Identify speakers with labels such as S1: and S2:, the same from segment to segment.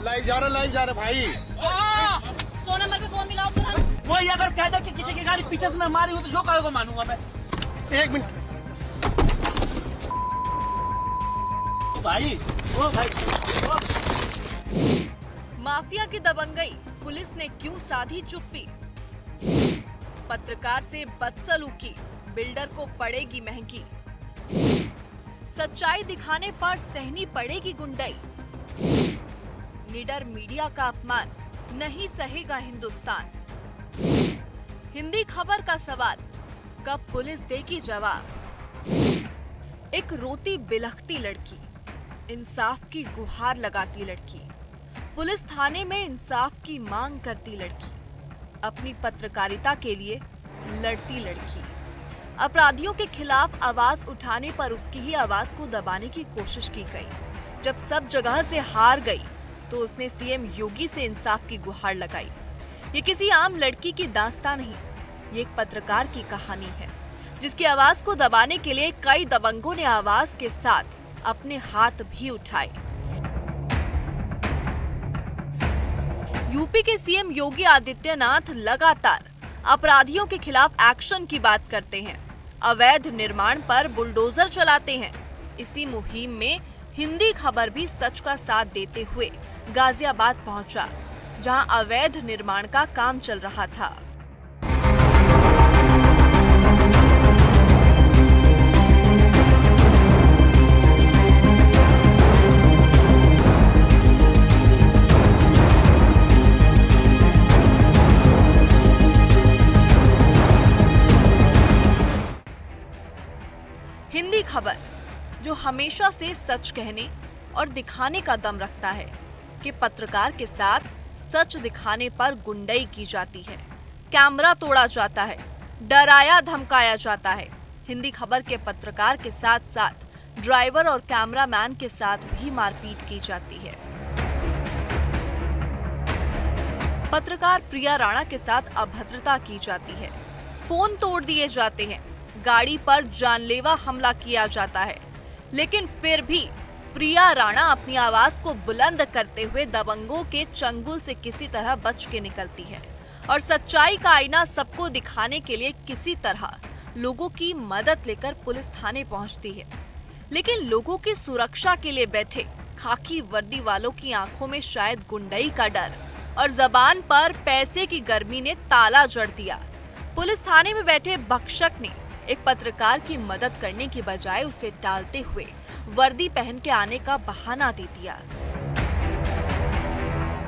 S1: Live जा रहा भाई।
S2: 100 नंबर पे फोन मिलाओ तुरंत।
S3: वही अगर कह दे कि किसी की गाड़ी पीछे से मैं मारी हूँ तो जो कहोगे मानूंगा मैं।
S1: 1 मिनट
S3: भाई, ओ भाई, ओ।
S4: माफिया की दबंगई, पुलिस ने क्यों साधी चुप्पी? पत्रकार से बदसलूकी, बिल्डर को पड़ेगी महंगी। सच्चाई दिखाने पर सहनी पड़ेगी गुंडई। निडर मीडिया का अपमान नहीं सहेगा हिंदुस्तान। हिंदी खबर का सवाल, कब पुलिस देगी जवाब? एक रोती बिलखती लड़की, इंसाफ की गुहार लगाती लड़की, पुलिस थाने में इंसाफ की मांग करती लड़की, अपनी पत्रकारिता के लिए लड़ती लड़की। अपराधियों के खिलाफ आवाज उठाने पर उसकी ही आवाज को दबाने की कोशिश की गई। जब सब जगह से हार गई तो उसने सीएम योगी से इंसाफ की गुहार लगाई। ये किसी आम लड़की की दास्तान नहीं, ये एक पत्रकार की कहानी है, जिसकी आवाज को दबाने के लिए कई दबंगों ने आवाज के साथ अपने हाथ भी उठाए। यूपी के सीएम योगी आदित्यनाथ लगातार अपराधियों के खिलाफ एक्शन की बात करते हैं, अवैध निर्माण पर बुलडोजर चलाते हैं। इसी मुहिम में हिंदी खबर भी सच का साथ देते हुए गाजियाबाद पहुंचा, जहां अवैध निर्माण का काम चल रहा था। हिंदी खबर जो हमेशा से सच कहने और दिखाने का दम रखता है कि पत्रकार के साथ सच दिखाने पर गुंडई की जाती है, कैमरा तोड़ा जाता है, डराया धमकाया जाता है। हिंदी खबर के पत्रकार के साथ साथ ड्राइवर और कैमरामैन के साथ भी मारपीट की जाती है। पत्रकार प्रिया राणा के साथ अभद्रता की जाती है, फोन तोड़ दिए जाते हैं, गाड़ी पर जानलेवा हमला किया जाता है, लेकिन फिर भी प्रिया राणा अपनी आवाज को बुलंद करते हुए दबंगों के चंगुल से किसी तरह बच के निकलती है और सच्चाई का आईना सबको दिखाने के लिए किसी तरह लोगों की मदद लेकर पुलिस थाने पहुंचती है। लेकिन लोगों की सुरक्षा के लिए बैठे खाकी वर्दी वालों की आंखों में शायद गुंडई का डर और जबान पर पैसे की गर्मी ने ताला जड़ दिया। पुलिस थाने में बैठे भक्षक ने एक पत्रकार की मदद करने की बजाय उसे टालते हुए वर्दी पहन के आने का बहाना दे दिया।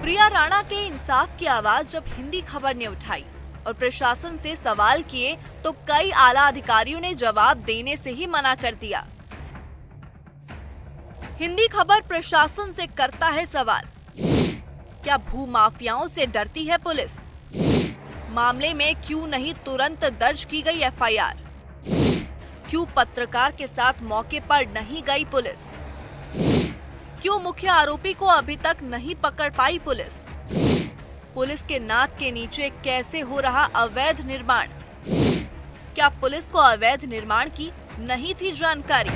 S4: प्रिया राणा के इंसाफ की आवाज जब हिंदी खबर ने उठाई और प्रशासन से सवाल किए तो कई आला अधिकारियों ने जवाब देने से ही मना कर दिया। हिंदी खबर प्रशासन से करता है सवाल, क्या भूमाफियाओं से डरती है पुलिस? मामले में क्यों नहीं तुरंत दर्ज की गई एफआईआर? क्यों पत्रकार के साथ मौके पर नहीं गई पुलिस? क्यों मुख्य आरोपी को अभी तक नहीं पकड़ पाई पुलिस? पुलिस के नाक के नीचे कैसे हो रहा अवैध निर्माण? क्या पुलिस को अवैध निर्माण की नहीं थी जानकारी?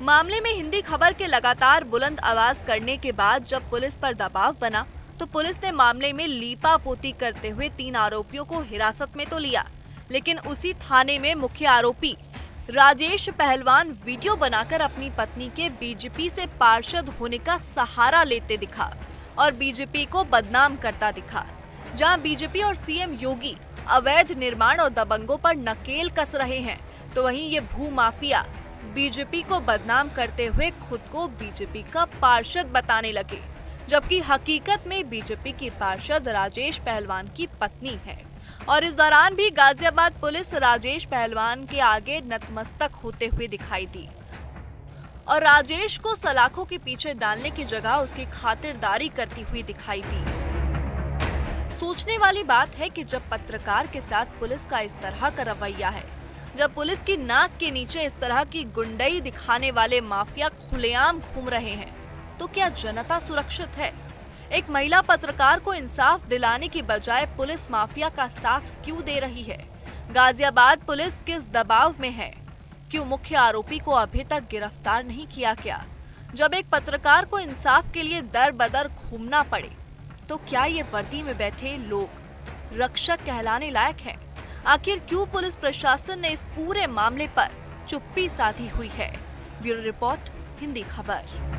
S4: मामले में हिंदी खबर के लगातार बुलंद आवाज करने के बाद जब पुलिस पर दबाव बना तो पुलिस ने मामले में लीपापोती करते हुए 3 आरोपियों को हिरासत में तो लिया, लेकिन उसी थाने में मुख्य आरोपी राजेश पहलवान वीडियो बनाकर अपनी पत्नी के बीजेपी से पार्षद होने का सहारा लेते दिखा और बीजेपी को बदनाम करता दिखा। जहां बीजेपी और सीएम योगी अवैध निर्माण और दबंगों पर नकेल कस रहे हैं, तो वहीं ये भूमाफिया बीजेपी को बदनाम करते हुए खुद को बीजेपी का पार्षद बताने लगे, जबकि हकीकत में बीजेपी की पार्षद राजेश पहलवान की पत्नी है। और इस दौरान भी गाजियाबाद पुलिस राजेश पहलवान के आगे नतमस्तक होते हुए दिखाई दी और राजेश को सलाखों के पीछे डालने की जगह उसकी खातिरदारी करती हुई दिखाई दी। सोचने वाली बात है कि जब पत्रकार के साथ पुलिस का इस तरह का रवैया है, जब पुलिस की नाक के नीचे इस तरह की गुंडई दिखाने वाले माफिया खुलेआम घूम रहे हैं, तो क्या जनता सुरक्षित है? एक महिला पत्रकार को इंसाफ दिलाने की बजाय पुलिस माफिया का साथ क्यों दे रही है? गाजियाबाद पुलिस किस दबाव में है? क्यों मुख्य आरोपी को अभी तक गिरफ्तार नहीं किया गया? जब एक पत्रकार को इंसाफ के लिए दर बदर घूमना पड़े, तो क्या ये वर्दी में बैठे लोग रक्षक कहलाने लायक हैं? आखिर क्यों पुलिस प्रशासन ने इस पूरे मामले पर चुप्पी साधी हुई है? ब्यूरो रिपोर्ट, हिंदी खबर।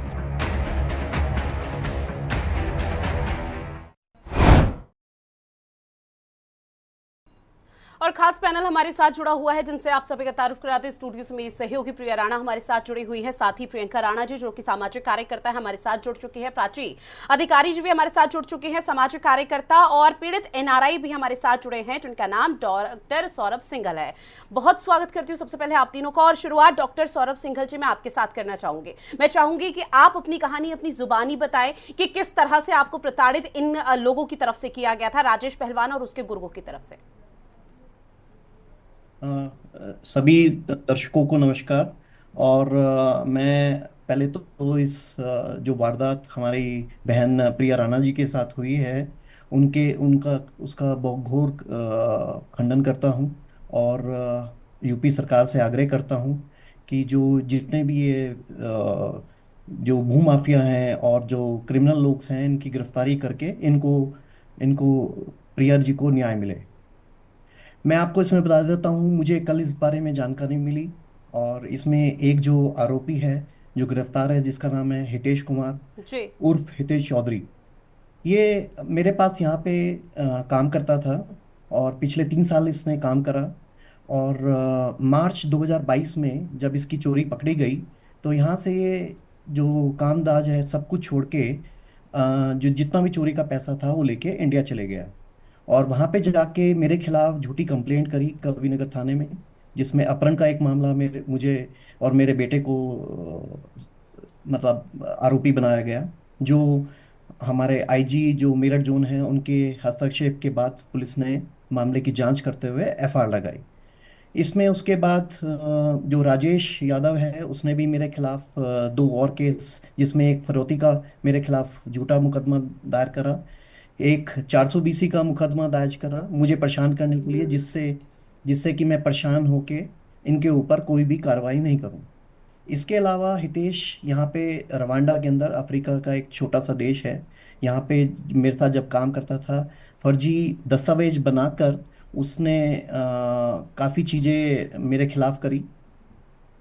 S5: और खास पैनल हमारे साथ जुड़ा हुआ है, जिनसे आप सभी का तारुफ कराते हैं। स्टूडियो से मेरी सहयोगी प्रिया राणा हमारे साथ जुड़ी हुई है, साथ ही प्रियंका राणा जी जो कि सामाजिक कार्यकर्ता है हमारे साथ जुड़ चुकी है, प्राची अधिकारी जी भी हमारे साथ जुड़ चुके हैं, सामाजिक कार्यकर्ता, और पीड़ित एनआरआई भी हमारे साथ जुड़े हैं जिनका नाम डॉक्टर सौरभ सिंघल है। बहुत स्वागत करती हूँ सबसे पहले आप तीनों का। और शुरुआत डॉक्टर सौरभ सिंघल जी मैं आपके साथ करना चाहूंगी। मैं चाहूंगी कि आप अपनी कहानी अपनी जुबानी बताएं कि किस तरह से आपको प्रताड़ित इन लोगों की तरफ से किया गया था, राजेश पहलवान और उसके गुर्गों की तरफ से।
S6: सभी दर्शकों को नमस्कार। और मैं पहले तो इस जो वारदात हमारी बहन प्रिया राणा जी के साथ हुई है उनका उसका बहुत घोर खंडन करता हूं, और यूपी सरकार से आग्रह करता हूं कि जो जितने भी ये जो भूमाफिया हैं और जो क्रिमिनल लोग हैं इनकी गिरफ्तारी करके इनको इनको प्रिया जी को न्याय मिले। मैं आपको इसमें बता देता हूँ, मुझे कल इस बारे में जानकारी मिली, और इसमें एक जो आरोपी है जो गिरफ्तार है जिसका नाम है हितेश कुमार उर्फ हितेश चौधरी, ये मेरे पास यहाँ पे काम करता था और पिछले 3 साल इसने काम करा। और मार्च 2022 में जब इसकी चोरी पकड़ी गई तो यहाँ से ये जो कामकाज है सब कुछ छोड़ के जो जितना भी चोरी का पैसा था वो लेके इंडिया चले गया, और वहाँ पे जाके मेरे खिलाफ झूठी कंप्लेंट करी कविनगर थाने में, जिसमें अपहरण का एक मामला मुझे और मेरे बेटे को मतलब आरोपी बनाया गया। जो हमारे आईजी जो मेरठ जोन है उनके हस्तक्षेप के बाद पुलिस ने मामले की जांच करते हुए एफआईआर लगाई। इसमें उसके बाद जो राजेश यादव है उसने भी मेरे खिलाफ 2 और केस, जिसमें एक फिरौती का मेरे खिलाफ झूठा मुकदमा दायर करा, एक 420 का मुकदमा दायर करा मुझे परेशान करने के लिए, जिससे कि मैं परेशान होके इनके ऊपर कोई भी कार्रवाई नहीं करूं। इसके अलावा हितेश यहाँ पे रवांडा के अंदर, अफ्रीका का एक छोटा सा देश है, यहाँ पे मेरे साथ जब काम करता था फर्जी दस्तावेज बनाकर उसने काफ़ी चीज़ें मेरे खिलाफ करी।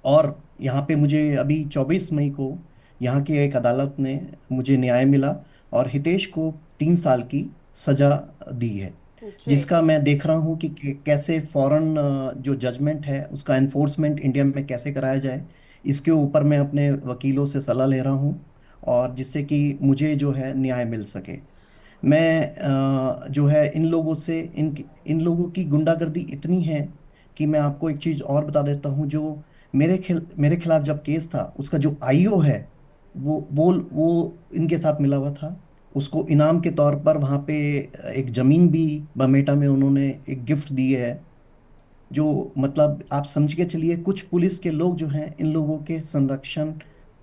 S6: और यहाँ पे मुझे अभी 24 मई को यहाँ की एक अदालत ने मुझे न्याय मिला और हितेश को 3 साल की सजा दी है, जिसका मैं देख रहा हूँ कि कैसे फॉरेन जो जजमेंट है उसका एनफोर्समेंट इंडिया में कैसे कराया जाए। इसके ऊपर मैं अपने वकीलों से सलाह ले रहा हूँ, और जिससे कि मुझे जो है न्याय मिल सके। मैं जो है इन लोगों की गुंडागर्दी इतनी है कि मैं आपको एक चीज़ और बता देता हूँ। जो मेरे खिलाफ जब केस था उसका जो आईओ है वो इनके साथ मिला हुआ था। उसको इनाम के तौर पर वहाँ पे एक ज़मीन भी बमेटा में उन्होंने एक गिफ्ट दी है। जो मतलब आप समझ के चलिए, कुछ पुलिस के लोग जो हैं इन लोगों के संरक्षण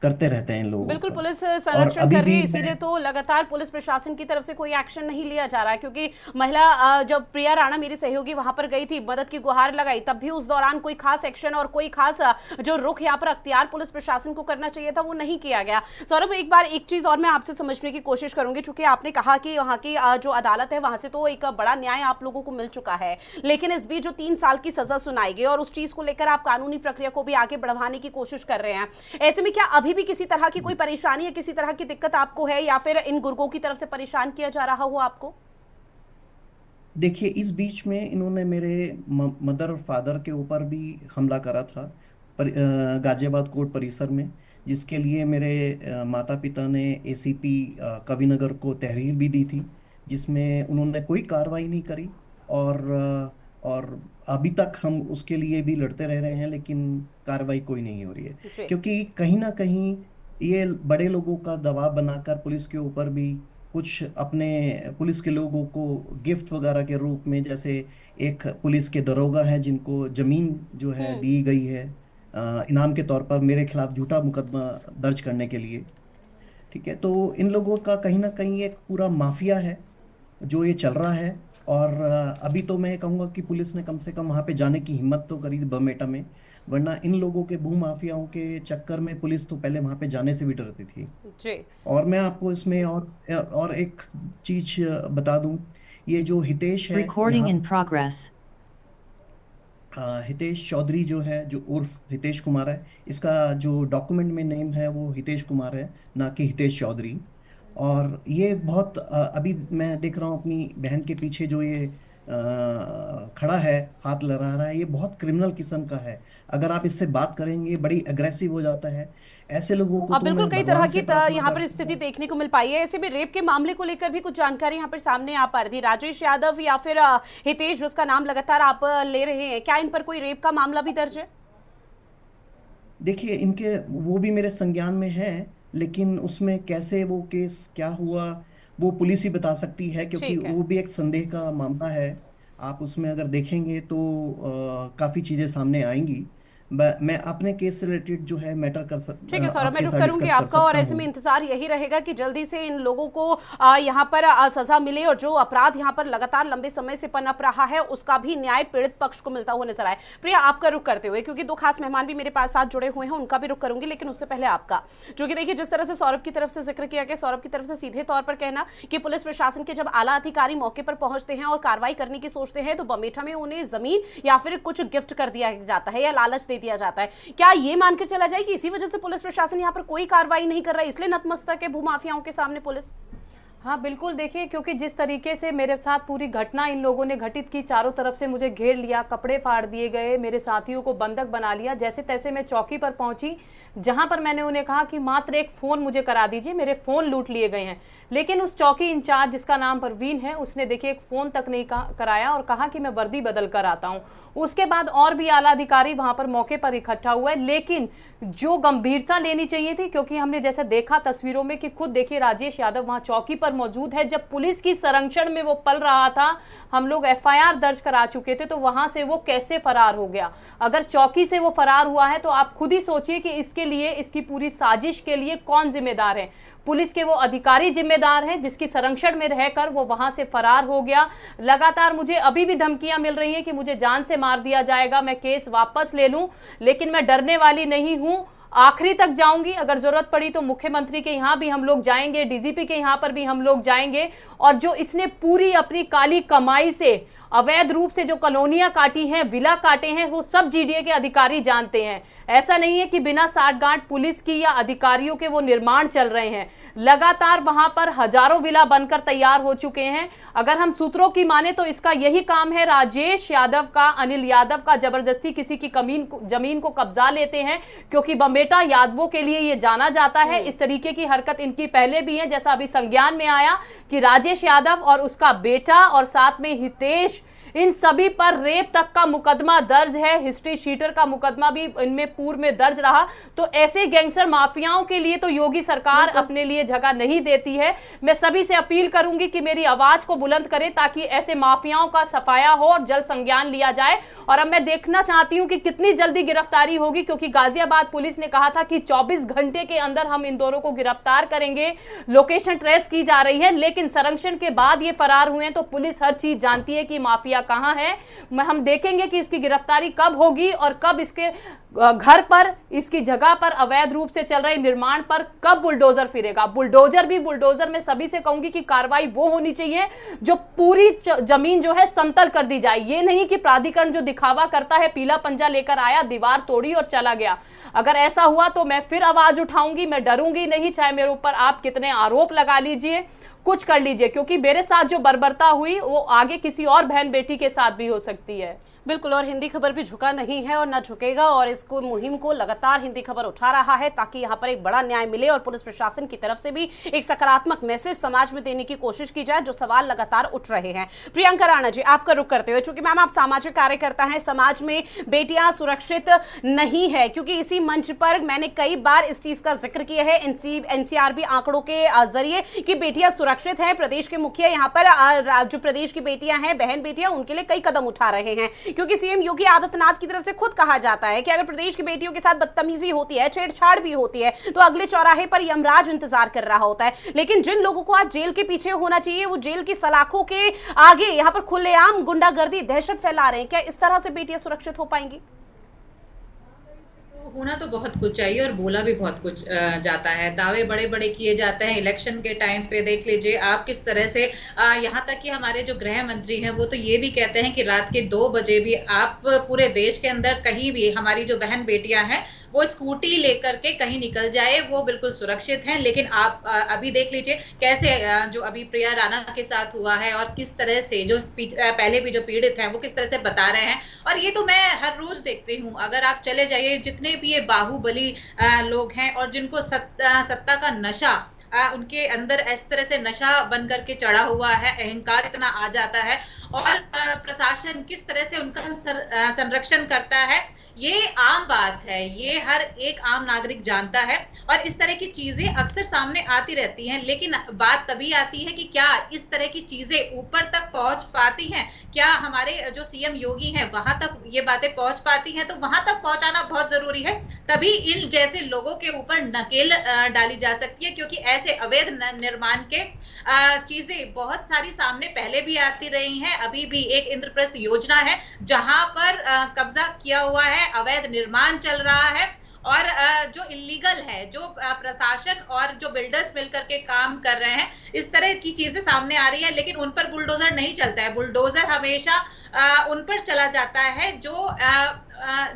S6: करते रहते हैं इन लोगों
S5: बिल्कुल
S6: का।
S5: पुलिस संरक्षण कर रही है, इसीलिए तो लगातार पुलिस प्रशासन की तरफ से कोई एक्शन नहीं लिया जा रहा है। क्योंकि महिला जब प्रिया राणा मेरी सहयोगी वहां पर गई थी, मदद की गुहार लगाई, तब भी उस दौरान कोई खास एक्शन और कोई खास जो रुख यहाँ पर अख्तियार पुलिस प्रशासन को करना चाहिए था वो नहीं किया गया। सौरभ, एक बार एक चीज और मैं आपसे समझने की कोशिश करूंगी, चूंकि आपने कहा कि वहां की जो अदालत है वहां से तो एक बड़ा न्याय आप लोगों को मिल चुका है, लेकिन इस बीच जो 3 साल की सजा सुनाई गई और उस चीज को लेकर आप कानूनी प्रक्रिया को भी आगे बढ़वाने की कोशिश कर रहे हैं, ऐसे में क्या अभी भी किसी तरह की कोई परेशानी या किसी तरह की दिक्कत आपको है, या फिर इन गुर्गों की तरफ से परेशान किया जा रहा हो आपको?
S6: देखिए, इस बीच में इन्होंने मेरे मदर और फादर के ऊपर भी हमला करा था गाजियाबाद कोर्ट परिसर में, जिसके लिए मेरे माता पिता ने एसीपी कविनगर को तहरीर भी दी थी, जिसमें उन्होंने कोई कार्रवाई नहीं करी। और अभी तक हम उसके लिए भी लड़ते रह रहे हैं, लेकिन कार्रवाई कोई नहीं हो रही है, क्योंकि कहीं ना कहीं ये बड़े लोगों का दबाव बनाकर पुलिस के ऊपर भी कुछ अपने पुलिस के लोगों को गिफ्ट वगैरह के रूप में, जैसे एक पुलिस के दरोगा है जिनको जमीन जो है दी गई है इनाम के तौर पर मेरे खिलाफ झूठा मुकदमा दर्ज करने के लिए। ठीक है, तो इन लोगों का कहीं ना कहीं एक पूरा माफिया है जो ये चल रहा है। और अभी तो मैं कहूँगा कि पुलिस ने कम से कम वहाँ पे जाने की हिम्मत तो करी बमेटा में, वरना इन लोगों के भूमाफियाओं के चक्कर में पुलिस तो पहले वहां पे जाने से भी डरती थी।
S5: जी।
S6: और मैं आपको इसमें और एक चीज बता दूं, ये जो हितेश है
S7: Recording
S6: यहाँ,
S7: in progress.
S6: हितेश चौधरी जो है, जो उर्फ हितेश कुमार है, इसका जो डॉक्यूमेंट में नेम है वो हितेश कुमार है, ना कि हितेश चौधरी। और ये बहुत अभी मैं देख रहा हूँ अपनी बहन के पीछे जो ये खड़ा है, हाथ लड़ा रहा है, ये बहुत क्रिमिनल किस्म का है। अगर आप इससे बात करेंगे बड़ी अग्रेसिव हो जाता है। ऐसे लोगों को
S5: अब
S6: तो
S5: बिल्कुल
S6: मैं
S5: कई
S6: भगवान
S5: तरह
S6: से
S5: की
S6: प्रार्थना
S5: यहाँ पर
S6: करता
S5: स्थिति
S6: हूँ।
S5: देखने को मिल पाई है। ऐसे में रेप के मामले को लेकर भी कुछ जानकारी यहाँ पर सामने आ पा रही थी। राजेश यादव या फिर हितेश, जिसका नाम लगातार आप ले रहे हैं, क्या इन पर कोई रेप का मामला भी दर्ज है?
S6: देखिए, इनके वो भी मेरे संज्ञान में है, लेकिन उसमें कैसे वो केस क्या हुआ वो पुलिस ही बता सकती है, क्योंकि
S5: ठीक है।
S6: वो भी एक संदेह का मामला है। आप उसमें अगर देखेंगे तो काफी चीजें सामने आएंगी। मैं अपने केस से रिलेटेड जो है मैटर
S5: ठीक है सौरभ, मैं
S6: आपके
S5: रुक
S6: साथ
S5: करूंगी
S6: डिस्कस कर
S5: आपका, और
S6: सकता
S5: ऐसे में
S6: हूँ।
S5: इंतजार यही रहेगा कि जल्दी से इन लोगों को यहाँ पर सजा मिले और जो अपराध यहाँ पर लगातार लंबे समय से पनप रहा है उसका भी न्याय पीड़ित पक्ष को मिलता हुआ नजर आए। प्रिया, आपका रुख करते हुए, क्योंकि दो खास मेहमान भी मेरे पास साथ जुड़े हुए हैं, उनका भी रुख करूंगी, लेकिन उससे पहले आपका, क्योंकि देखिए जिस तरह से सौरभ की तरफ से जिक्र किया गया, सौरभ की तरफ से सीधे तौर पर कहना कि पुलिस प्रशासन के जब आला अधिकारी मौके पर पहुंचते हैं और कार्रवाई करने की सोचते हैं तो बमेठा में उन्हें जमीन या फिर कुछ गिफ्ट कर दिया जाता है या लालच दे दिया जाता है। क्या ये मानकर चला जाए कि इसी वजह से पुलिस प्रशासन यहाँ पर कोई कार्रवाई नहीं कर रहा है, इसलिए नतमस्तक है भूमाफियाओं के सामने पुलिस?
S8: हाँ बिल्कुल, देखिए क्योंकि जिस तरीके से मेरे साथ पूरी घटना इन लोगों ने घटित की, चारों तरफ से मुझे घेर लिया, कपड़े फाड़ दिए गए, मेरे साथियों को बंधक बना लिया। जैसे तैसे मैं चौकी पर पहुंची, जहां पर मैंने उन्हें कहा कि मात्र एक फ़ोन मुझे करा दीजिए, मेरे फ़ोन लूट लिए गए हैं। लेकिन उस चौकी इंचार्ज जिसका नाम परवीन है, उसने देखिए एक फ़ोन तक नहीं कराया और कहा कि मैं वर्दी बदल कर आता हूँ। उसके बाद और भी आला अधिकारी वहां पर मौके पर इकट्ठा हुए, लेकिन जो गंभीरता लेनी चाहिए थी, क्योंकि हमने जैसे देखा तस्वीरों में कि खुद देखिए राजेश यादव वहां चौकी पर मौजूद है। जब पुलिस की संरक्षण में वो पल रहा था, हम लोग एफआईआर दर्ज करा चुके थे, तो वहां से वो कैसे फरार हो गया? अगर चौकी से वो फरार हुआ है तो आप खुद ही सोचिए कि इसके लिए, इसकी पूरी साजिश के लिए कौन जिम्मेदार है? पुलिस के वो अधिकारी जिम्मेदार हैं जिसकी संरक्षण में रहकर वो वहां से फरार हो गया। लगातार मुझे अभी भी धमकियां मिल रही हैं कि मुझे जान से मार दिया जाएगा, मैं केस वापस ले लूं, लेकिन मैं डरने वाली नहीं हूं, आखिरी तक जाऊंगी। अगर जरूरत पड़ी तो मुख्यमंत्री के यहाँ भी हम लोग जाएंगे, डीजीपी के यहाँ पर भी हम लोग जाएंगे। और जो इसने पूरी अपनी काली कमाई से अवैध रूप से जो कॉलोनियां काटी हैं, विला काटे हैं, वो सब जीडीए के अधिकारी जानते हैं। ऐसा नहीं है कि बिना साठगांठ पुलिस की या अधिकारियों के वो निर्माण चल रहे हैं। लगातार वहां पर हजारों विला बनकर तैयार हो चुके हैं। अगर हम सूत्रों की माने तो इसका यही काम है, राजेश यादव का, अनिल यादव का, जबरदस्ती किसी की जमीन को कब्जा लेते हैं, क्योंकि बमेटा यादवों के लिए ये जाना जाता है। इस तरीके की हरकत इनकी पहले भी है, जैसा अभी संज्ञान में आया कि राजेश यादव और उसका बेटा और साथ में हितेश, इन सभी पर रेप तक का मुकदमा दर्ज है। हिस्ट्री शीटर का मुकदमा भी इनमें पूर्व में दर्ज रहा। तो ऐसे गैंगस्टर माफियाओं के लिए तो योगी सरकार अपने लिए जगह नहीं देती है। मैं सभी से अपील करूंगी कि मेरी आवाज को बुलंद करें ताकि ऐसे माफियाओं का सफाया हो और जल्द संज्ञान लिया जाए। और अब मैं देखना चाहती हूं कि कितनी जल्दी गिरफ्तारी होगी, क्योंकि गाजियाबाद पुलिस ने कहा था कि 24 घंटे के अंदर हम इन दोनों को गिरफ्तार करेंगे। लोकेशन ट्रेस की जा रही है, लेकिन संरक्षण के बाद ये फरार हुए हैं, तो पुलिस हर चीज जानती है कि माफिया कहां है। हम देखेंगे कि इसकी गिरफ्तारी कब होगी और कब इसके घर पर, इसकी जगह पर अवैध रूप से चल रहे निर्माण पर कब बुलडोजर फिरेगा। बुलडोजर भी बुलडोजर, मैं सभी से कहूंगी कि कार्रवाई वो होनी चाहिए जो पूरी जमीन जो है समतल कर दी जाए। ये नहीं कि प्राधिकरण जो दिखावा करता है, पीला पंजा लेकर आया, दीवार तोड़ी और चला गया। अगर ऐसा हुआ तो मैं फिर आवाज उठाऊंगी, मैं डरूंगी नहीं, चाहे मेरे ऊपर आप कितने आरोप लगा लीजिए, कुछ कर लीजिए, क्योंकि मेरे साथ जो बर्बरता हुई वो आगे किसी और बहन बेटी के साथ भी हो सकती है।
S5: बिल्कुल, और हिंदी खबर भी झुका नहीं है और न झुकेगा, और इसको मुहिम को लगातार हिंदी खबर उठा रहा है ताकि यहाँ पर एक बड़ा न्याय मिले और पुलिस प्रशासन की तरफ से भी एक सकारात्मक मैसेज समाज में देने की कोशिश की जाए, जो सवाल लगातार उठ रहे हैं। प्रियंका राणा जी, आपका रुख करते हुए, चूंकि मैम आप सामाजिक कार्यकर्ता हैं, समाज में बेटियां सुरक्षित नहीं है, क्योंकि इसी मंच पर मैंने कई बार इस चीज का जिक्र किया है एनसीआरबी आंकड़ों के जरिए कि बेटियां सुरक्षित हैं। प्रदेश के मुखिया यहाँ पर जो प्रदेश की बेटियां हैं, बहन बेटियां, उनके लिए कई कदम उठा रहे हैं, क्योंकि सीएम योगी आदित्यनाथ की तरफ से खुद कहा जाता है कि अगर प्रदेश की बेटियों के साथ बदतमीजी होती है, छेड़छाड़ भी होती है, तो अगले चौराहे पर यमराज इंतजार कर रहा होता है। लेकिन जिन लोगों को आज जेल के पीछे होना चाहिए, वो जेल की सलाखों के आगे यहां पर खुलेआम गुंडागर्दी, दहशत फैला रहे हैं। क्या इस तरह से बेटियां सुरक्षित हो पाएंगी?
S7: होना तो बहुत कुछ चाहिए और बोला भी बहुत कुछ जाता है। दावे बड़े बड़े किए जाते हैं इलेक्शन के टाइम पे। देख लीजिए आप किस तरह से यहाँ तक कि हमारे जो गृह मंत्री हैं वो तो ये भी कहते हैं कि रात के 2 बजे भी आप पूरे देश के अंदर कहीं भी हमारी जो बहन बेटियां हैं वो स्कूटी लेकर के कहीं निकल जाए वो बिल्कुल सुरक्षित हैं। लेकिन आप अभी देख लीजिए कैसे जो अभी प्रिया राणा के साथ हुआ है और किस तरह से जो पहले भी जो पीड़ित हैं वो किस तरह से बता रहे हैं। और ये तो मैं हर रोज देखती हूँ। अगर आप चले जाइए जितने भी ये बाहुबली लोग हैं और जिनको सत्ता का नशा उनके अंदर इस तरह से नशा बन करके चढ़ा हुआ है, अहंकार इतना आ जाता है और प्रशासन किस तरह से उनका संरक्षण करता है, ये आम बात है। ये हर एक आम नागरिक जानता है और इस तरह की चीजें अक्सर सामने आती रहती हैं। लेकिन बात तभी आती है कि क्या इस तरह की चीजें ऊपर तक पहुंच पाती हैं, क्या हमारे जो सीएम योगी हैं वहां तक ये बातें पहुंच पाती हैं। तो वहां तक पहुंचाना बहुत जरूरी है, तभी इन जैसे लोगों के ऊपर नकेल डाली जा सकती है। क्योंकि ऐसे अवैध निर्माण के चीजें बहुत सारी सामने पहले भी आती रही हैं। अभी भी एक इंद्रप्रस्थ योजना है जहां पर कब्जा किया हुआ है, अवैध निर्माण चल रहा है और जो इलीगल है, जो प्रशासन और जो बिल्डर्स मिलकर के काम कर रहे हैं, इस तरह की चीजें सामने आ रही है। लेकिन उन पर बुलडोजर नहीं चलता है। बुलडोजर हमेशा उन पर चला जाता है जो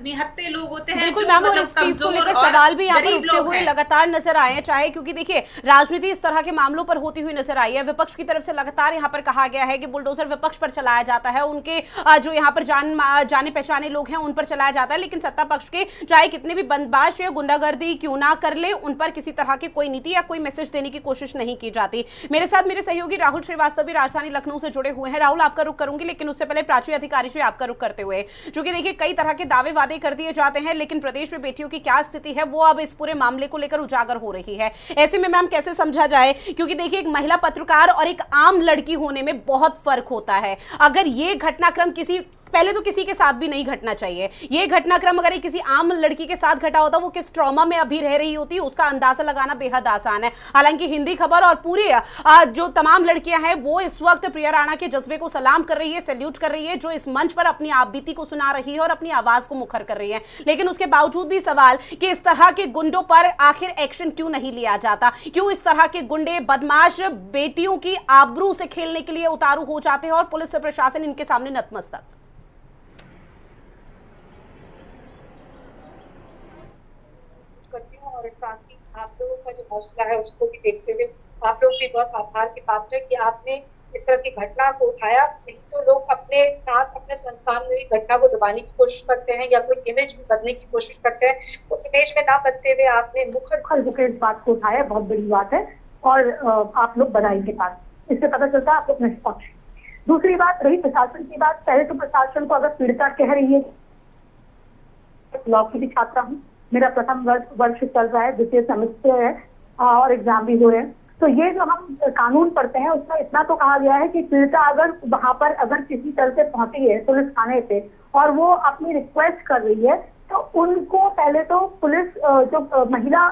S7: निहत्थे लोग होते हैं।
S5: बिल्कुल मैम, और इस चीज को लेकर सवाल भी यहाँ पर उठते हुए लगातार नजर आए हैं। चाहे क्योंकि देखिए राजनीति इस तरह के मामलों पर होती हुई नजर आई है। विपक्ष की तरफ से लगातार यहाँ पर कहा गया है कि बुलडोजर विपक्ष पर चलाया जाता है, उनके जो यहाँ पर जाने पहचाने लोग हैं उन पर चलाया जाता है। लेकिन सत्ता पक्ष के चाहे कितने भी बंदबाश या गुंडागर्दी क्यों ना कर ले, उन पर किसी तरह की कोई नीति या कोई मैसेज देने की कोशिश नहीं की जाती। मेरे साथ मेरे सहयोगी राहुल श्रीवास्तव भी राजधानी लखनऊ से जुड़े हुए हैं। राहुल, आपका रुख करूंगी, लेकिन उससे पहले प्राची अधिकारी जी आपका रुख करते हुए, क्योंकि देखिए कई तरह के दावे वादे कर दिए जाते हैं, लेकिन प्रदेश में बेटियों की क्या स्थिति है वो अब इस पूरे मामले को लेकर उजागर हो रही है। ऐसे में मैम कैसे समझा जाए, क्योंकि देखिए एक महिला पत्रकार और एक आम लड़की होने में बहुत फर्क होता है। अगर ये घटनाक्रम पहले तो किसी के साथ भी नहीं घटना चाहिए। ये घटनाक्रम अगर किसी आम लड़की के साथ घटा होता, वो किस ट्रॉमा में अभी रह रही होती, उसका अंदाजा लगाना बेहद आसान है। हालांकि हिंदी खबर और पूरी जो तमाम लड़कियां हैं वो इस वक्त प्रिया राणा के जज्बे को सलाम कर रही है, सैल्यूट कर रही है, जो इस मंच पर अपनी आप बीती को सुना रही है और अपनी आवाज को मुखर कर रही है। लेकिन उसके बावजूद भी सवाल कि इस तरह के गुंडों पर आखिर एक्शन क्यों नहीं लिया जाता, क्यों इस तरह के गुंडे बदमाश बेटियों की आबरू से खेलने के लिए उतारू हो जाते हैं और पुलिस प्रशासन इनके सामने नतमस्तक।
S9: और साथ ही आप लोगों का जो हौसला है उसको भी देखते हुए आप लोग भी बहुत आभार के पात्र है कि आपने इस तरह की घटना को उठाया। नहीं तो लोग अपने साथ अपने संस्थान में भी घटना को दबाने की कोशिश करते हैं या कोई इमेज भी बदलने की कोशिश करते हैं। उस इमेज में ना बनते हुए आपने मुखर होकर इस बात को उठाया, बहुत बड़ी बात है और आप लोग बधाई के पास, इससे पता चलता है आप लोग निष्पक्ष। दूसरी बात रही प्रशासन की बात, पहले तो प्रशासन को अगर पीड़िता कह रही है, लॉ की भी छात्रा हूँ, मेरा प्रथम वर्ष चल रहा है, द्वितीय सेमेस्टर है और एग्जाम भी हो रहे हैं, तो ये जो हम कानून पढ़ते हैं उसमें इतना तो कहा गया है कि पीड़िता अगर वहां पर अगर किसी तरह से पहुंची है पुलिस थाने पे और वो अपनी रिक्वेस्ट कर रही है, तो उनको पहले तो पुलिस जो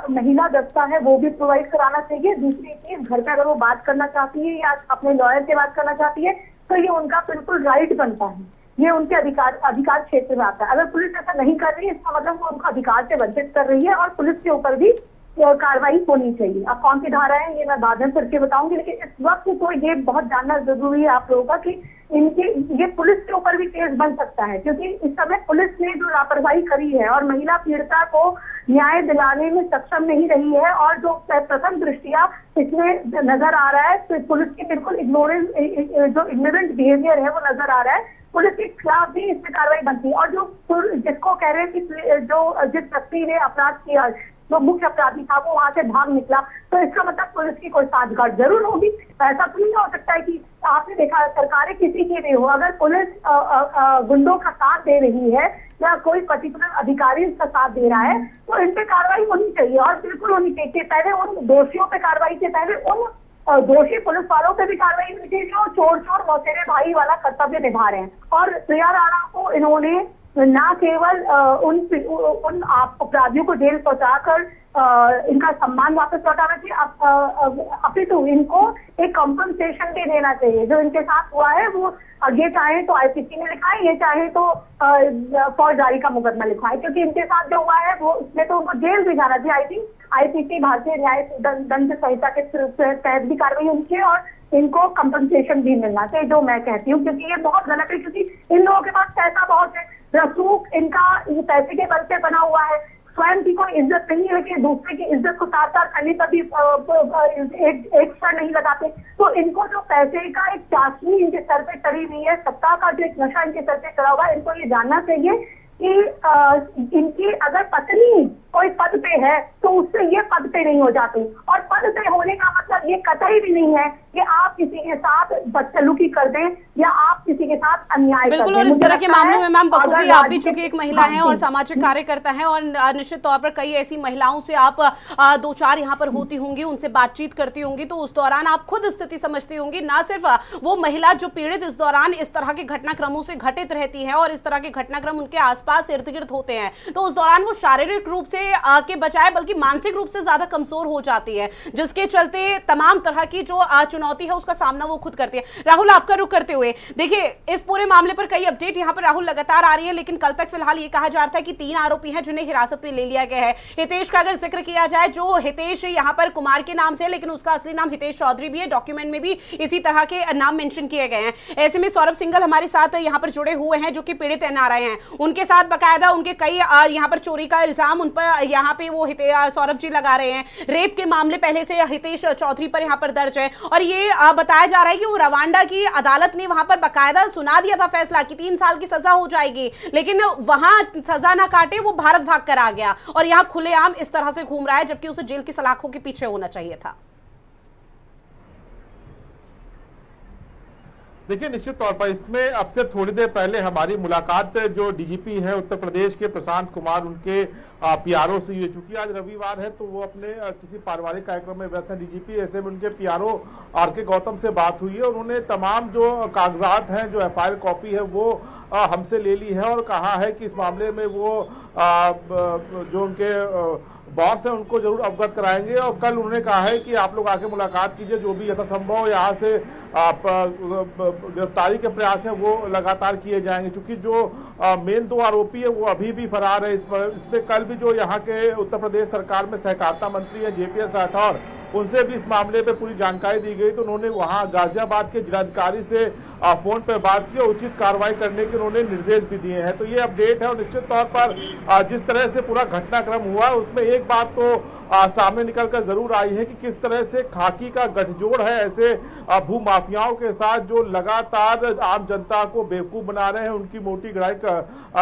S9: महिला दस्ता है वो भी प्रोवाइड कराना चाहिए। दूसरी चीज, घर पे अगर वो बात करना चाहती है या अपने लॉयर से बात करना चाहती है तो ये उनका बिल्कुल राइट बनता है, ये उनके अधिकार क्षेत्र में आता है। अगर पुलिस ऐसा नहीं कर रही है इसका मतलब वो उनका अधिकार से वंचित कर रही है और पुलिस के ऊपर भी कार्रवाई होनी चाहिए। अब कौन सी धारा है ये मैं बाद में करके बताऊंगी, लेकिन इस वक्त तो ये बहुत जानना जरूरी है आप लोगों का कि ये पुलिस के ऊपर भी केस बन सकता है, क्योंकि इस समय पुलिस ने जो लापरवाही करी है और महिला पीड़िता को न्याय दिलाने में सक्षम नहीं रही है और जो प्रथम दृष्टिया इसमें नजर आ रहा है तो पुलिस की बिल्कुल इग्नोरेंट बिहेवियर है वो नजर आ रहा है। पुलिस के खिलाफ भी इसमें कार्रवाई बनती है और जो जिसको कह रहे हैं कि जो जिस व्यक्ति ने अपराध किया, जो मुख्य अपराधी था वो वहां से भाग निकला, तो इसका मतलब पुलिस की कोई साझगांठ जरूर होगी। ऐसा तो नहीं हो सकता है कि आपने देखा सरकारें किसी की भी हो, अगर पुलिस गुंडों का साथ दे रही है या कोई पर्टिकुलर अधिकारी उसका साथ दे रहा है तो इन पे कार्रवाई होनी चाहिए और बिल्कुल होनी चाहिए। पहले उन दोषियों पे कार्रवाई से पहले उन दोषी पुलिस वालों पे भी कार्रवाई होनी चाहिए जो चोर मौसेरे भाई वाला कर्तव्य निभा रहे हैं। और प्रिया राणा को इन्होंने न केवल उन अपराधियों को जेल पहुंचाकर इनका सम्मान वापस लौटाना चाहिए, अपितु इनको एक कॉम्पनसेशन भी देना चाहिए। जो इनके साथ हुआ है वो ये चाहे तो आईपीसी में लिखा है, ये चाहे तो फौजदारी का मुकदमा लिखा है, क्योंकि इनके साथ जो हुआ है वो इसमें तो उनको जेल भी जाना चाहिए। आई थिंक आईपीसी भारतीय न्याय दंड संहिता के तहत भी कार्रवाई होनी चाहिए और इनको कंपनसेशन भी मिलना चाहिए, जो मैं कहती हूँ, क्योंकि ये बहुत गलत है। क्योंकि इन लोगों के पास पैसा बहुत है, रसूख इनका पैसे के बल पे बना हुआ है, स्वयं की कोई इज्जत नहीं है, लेकिन दूसरे की इज्जत को तार तार करने पर भी एक सर नहीं लगाते। तो इनको जो पैसे का एक चाशनी इनके सर पे चढ़ी हुई है, सत्ता का जो एक नशा इनके सर पे चढ़ा हुआ है, इनको ये जानना चाहिए कि इनकी अगर पत्नी कोई पद पे है तो उससे ये पद पे नहीं हो जाती, और पद पे होने का मतलब ये कतई भी नहीं है कि आप किसी के साथ बदसलूकी कर दें या आप किसी के साथ अन्याय कर दें।
S5: बिल्कुल, और इस तरह के मामलों में मैम बखूबी आप भी चूंकि एक महिला हैं और सामाजिक कार्यकर्ता हैं, और निश्चित तौर पर कई ऐसी महिलाओं से आप दो चार यहाँ पर होती होंगी, उनसे बातचीत करती होंगी, तो उस दौरान आप खुद स्थिति समझती होंगी। ना सिर्फ वो महिला जो पीड़ित इस दौरान इस तरह के घटनाक्रमों से घटित रहती है और इस तरह के घटनाक्रम उनके आसपास इर्द गिर्द होते हैं, तो उस दौरान वो शारीरिक रूप से के बजाय बल्कि मानसिक रूप से ज्यादा कमजोर हो जाती है, जिसके चलते तमाम तरह की जो चुनौती है उसका सामना वो खुद करती है। राहुल, आपका रुख करते हुए देखिए, इस पूरे मामले पर कई अपडेट यहाँ पर राहुल लगातार आ रही है, लेकिन कल तक फिलहाल ये कहा जा रहा था कि 3 आरोपी हैं जिन्हें हिरासत में ले लिया गया है। हितेश का अगर जिक्र किया जाए, जो हितेश यहाँ पर कुमार के नाम से, लेकिन उसका असली नाम हितेश चौधरी भी है, डॉक्यूमेंट में भी इसी तरह के नाम मेंशन किए गए हैं। ऐसे में सौरभ सिंघल हमारे साथ यहाँ पर जुड़े हुए हैं, जो कि पीड़ित एनआरआई हैं, उनके साथ बकायदा उनके कई यहाँ पर चोरी का इल्जाम उन पर यहाँ पे वो सौरभ जी लगा रहे हैं। रेप के मामले पहले से हितेश चौधरी पर यहाँ पर दर्ज है, और ये बताया जा रहा है कि वो रवांडा की अदालत ने वहां पर बकायदा सुना दिया था फैसला कि 3 साल की सजा हो जाएगी, लेकिन वहां सजा ना काटे वो भारत भाग कर आ गया और यहाँ खुलेआम इस तरह से घूम रहा है, जबकि उसे जेल की सलाखों के पीछे होना चाहिए था।
S10: देखिए, निश्चित तौर पर इसमें अब से थोड़ी देर पहले हमारी मुलाकात जो डीजीपी हैं उत्तर प्रदेश के प्रशांत कुमार, उनके पीआरओ से हुई। चूंकि आज रविवार है तो वो अपने किसी पारिवारिक कार्यक्रम में व्यस्त हैं डीजीपी, ऐसे में उनके पीआरओ आर.के. गौतम से बात हुई है। उन्होंने तमाम जो कागजात हैं, जो एफआईआर कॉपी है, वो हमसे ले ली है और कहा है कि इस मामले में वो जो उनके बॉस है उनको जरूर अवगत कराएंगे, और कल उन्होंने कहा है कि आप लोग आके मुलाकात कीजिए, जो भी यथासंभव यहाँ से गिरफ्तारी के प्रयास हैं वो लगातार किए जाएंगे। क्योंकि जो मेन 2 आरोपी है वो अभी भी फरार है। इसमें कल भी जो यहाँ के उत्तर प्रदेश सरकार में सहकारिता मंत्री है जेपीएस राठौर, उनसे भी इस मामले पे पूरी जानकारी दी गई, तो उन्होंने वहां गाजियाबाद के जिलाधिकारी से फोन पर बात की और उचित कार्रवाई करने के उन्होंने निर्देश भी दिए हैं। तो ये अपडेट है, और निश्चित तौर पर जिस तरह से पूरा घटनाक्रम हुआ उसमें एक बात तो सामने निकलकर जरूर आई है कि किस तरह से खाकी का गठजोड़ है ऐसे भू माफियाओं के साथ, जो लगातार आम जनता को बेवकूफ बना रहे हैं, उनकी मोटी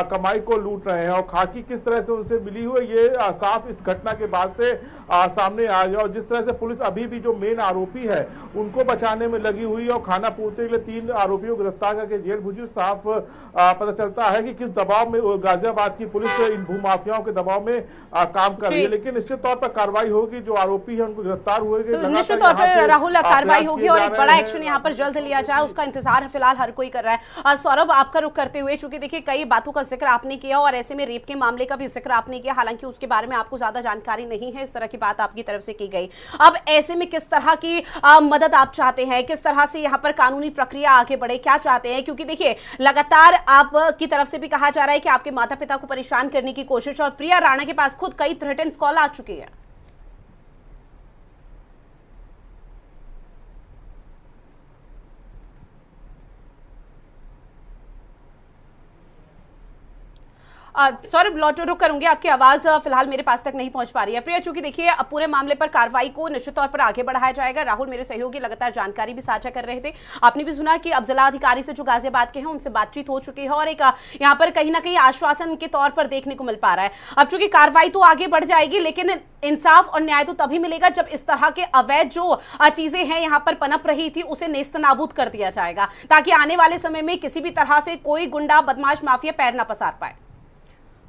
S10: कमाई को लूट रहे हैं, और खाकी किस तरह से उनसे मिली हुई ये साफ इस घटना के बाद से सामने आ गया। और जिस तरह से पुलिस अभी भी जो मेन आरोपी है उनको बचाने में लगी हुई है और खाना पूर्ति के लिए 3 आरोपियों को गिरफ्तार करके जेल भेजी, साफ पता चलता है कि किस दबाव में गाजियाबाद की पुलिस इन भू माफियाओं के दबाव में काम कर रही है। लेकिन निश्चित तौर पर कार्रवाई होगी, जो आरोपी है उनको गिरफ्तार हुए,
S5: तो निश्चित तौर पर राहुल कार्रवाई होगी और एक बड़ा एक्शन यहाँ पर जल्द लिया जाए, उसका इंतजार फिलहाल हर कोई कर रहा है। सौरभ, आपका रुख करते हुए, चूंकि देखिए कई बातों का जिक्र आपने किया और ऐसे में रेप के मामले का भी जिक्र आपने किया, हालांकि उसके बारे में आपको ज्यादा जानकारी नहीं है, इस तरह की बात आपकी तरफ से की गई। अब ऐसे में किस तरह की मदद आप चाहते हैं, किस तरह से यहाँ पर कानूनी प्रक्रिया आगे बढ़े, क्या चाहते हैं? क्योंकि देखिए लगातार आपकी तरफ से भी कहा जा रहा है कि आपके माता पिता को परेशान करने की कोशिश, और प्रिया राणा के पास खुद कई थ्रेटेंस कॉल आ चुकी है। सौरभ, रुक करूंगी, आपकी आवाज फिलहाल मेरे पास तक नहीं पहुंच पा रही है। प्रिया, चूंकि देखिए अब पूरे मामले पर कार्रवाई को निश्चित तौर पर आगे बढ़ाया जाएगा। राहुल मेरे सहयोगी लगातार जानकारी भी साझा कर रहे थे, आपने भी सुना कि अब जिला अधिकारी से जो गाजियाबाद के हैं उनसे बातचीत हो चुकी है और एक यहाँ पर कहीं ना कहीं आश्वासन के तौर पर देखने को मिल पा रहा है। अब चूंकि कार्रवाई तो आगे बढ़ जाएगी, लेकिन इंसाफ और न्याय तो तभी मिलेगा जब इस तरह के अवैध जो चीजें हैं यहाँ पर पनप रही थी उसे नेस्तनाबूद कर दिया जाएगा, ताकि आने वाले समय में किसी भी तरह से कोई गुंडा, बदमाश, माफिया पैर ना पसार पाए।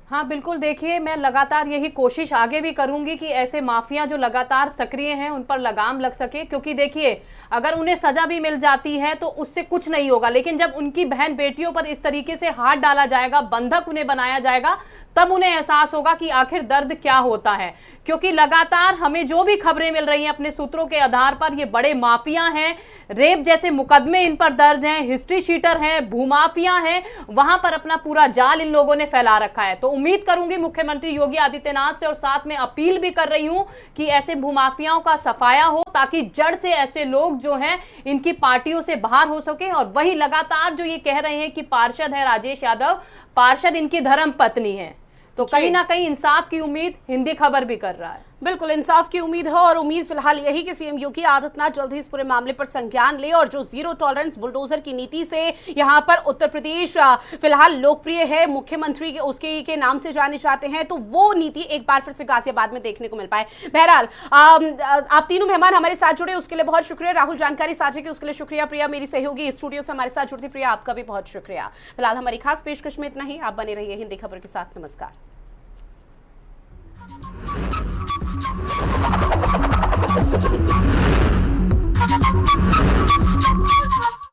S8: हाँ बिल्कुल, देखिए मैं लगातार यही कोशिश आगे भी करूंगी कि ऐसे माफिया जो लगातार सक्रिय हैं उन पर लगाम लग सके, क्योंकि देखिए अगर उन्हें सजा भी मिल जाती है तो उससे कुछ नहीं होगा, लेकिन जब उनकी बहन बेटियों पर इस तरीके से हाथ डाला जाएगा, बंधक उन्हें बनाया जाएगा, तब उन्हें एहसास होगा कि आखिर दर्द क्या होता है। क्योंकि लगातार हमें जो भी खबरें मिल रही हैं अपने सूत्रों के आधार पर, ये बड़े माफिया हैं, रेप जैसे मुकदमे इन पर दर्ज हैं, हिस्ट्री शीटर हैं, भूमाफिया हैं, वहां पर अपना पूरा जाल इन लोगों ने फैला रखा है। तो उम्मीद करूंगी मुख्यमंत्री योगी आदित्यनाथ से, और साथ में अपील भी कर रही हूं कि ऐसे भूमाफियाओं का सफाया हो, ताकि जड़ से ऐसे लोग जो हैं इनकी पार्टियों से बाहर हो सके। और वही लगातार जो ये कह रहे हैं कि पार्षद है राजेश यादव, पार्षद इनकी धर्म पत्नी है, तो कहीं ना कहीं इंसाफ की उम्मीद हिंदी खबर भी कर रहा है।
S5: बिल्कुल इंसाफ की उम्मीद है, और उम्मीद फिलहाल यही कि सीएम योगी आदित्यनाथ जल्द ही इस पूरे मामले पर संज्ञान ले, और जो जीरो टॉलरेंस बुलडोजर की नीति से यहां पर उत्तर प्रदेश फिलहाल लोकप्रिय है, मुख्यमंत्री के उसके के नाम से जाने जाते हैं, तो वो नीति एक बार फिर से गाजियाबाद में देखने को मिल पाए। बहरहाल आप तीनों मेहमान हमारे साथ जुड़े उसके लिए बहुत शुक्रिया। राहुल जानकारी साझा की उसके लिए शुक्रिया। प्रिया मेरी सहयोगी स्टूडियो से हमारे साथ जुड़ती, प्रिया आपका भी बहुत शुक्रिया। फिलहाल हमारी खास पेशकश में इतना ही। आप बने रहिए हिंदी खबर के साथ। नमस्कार।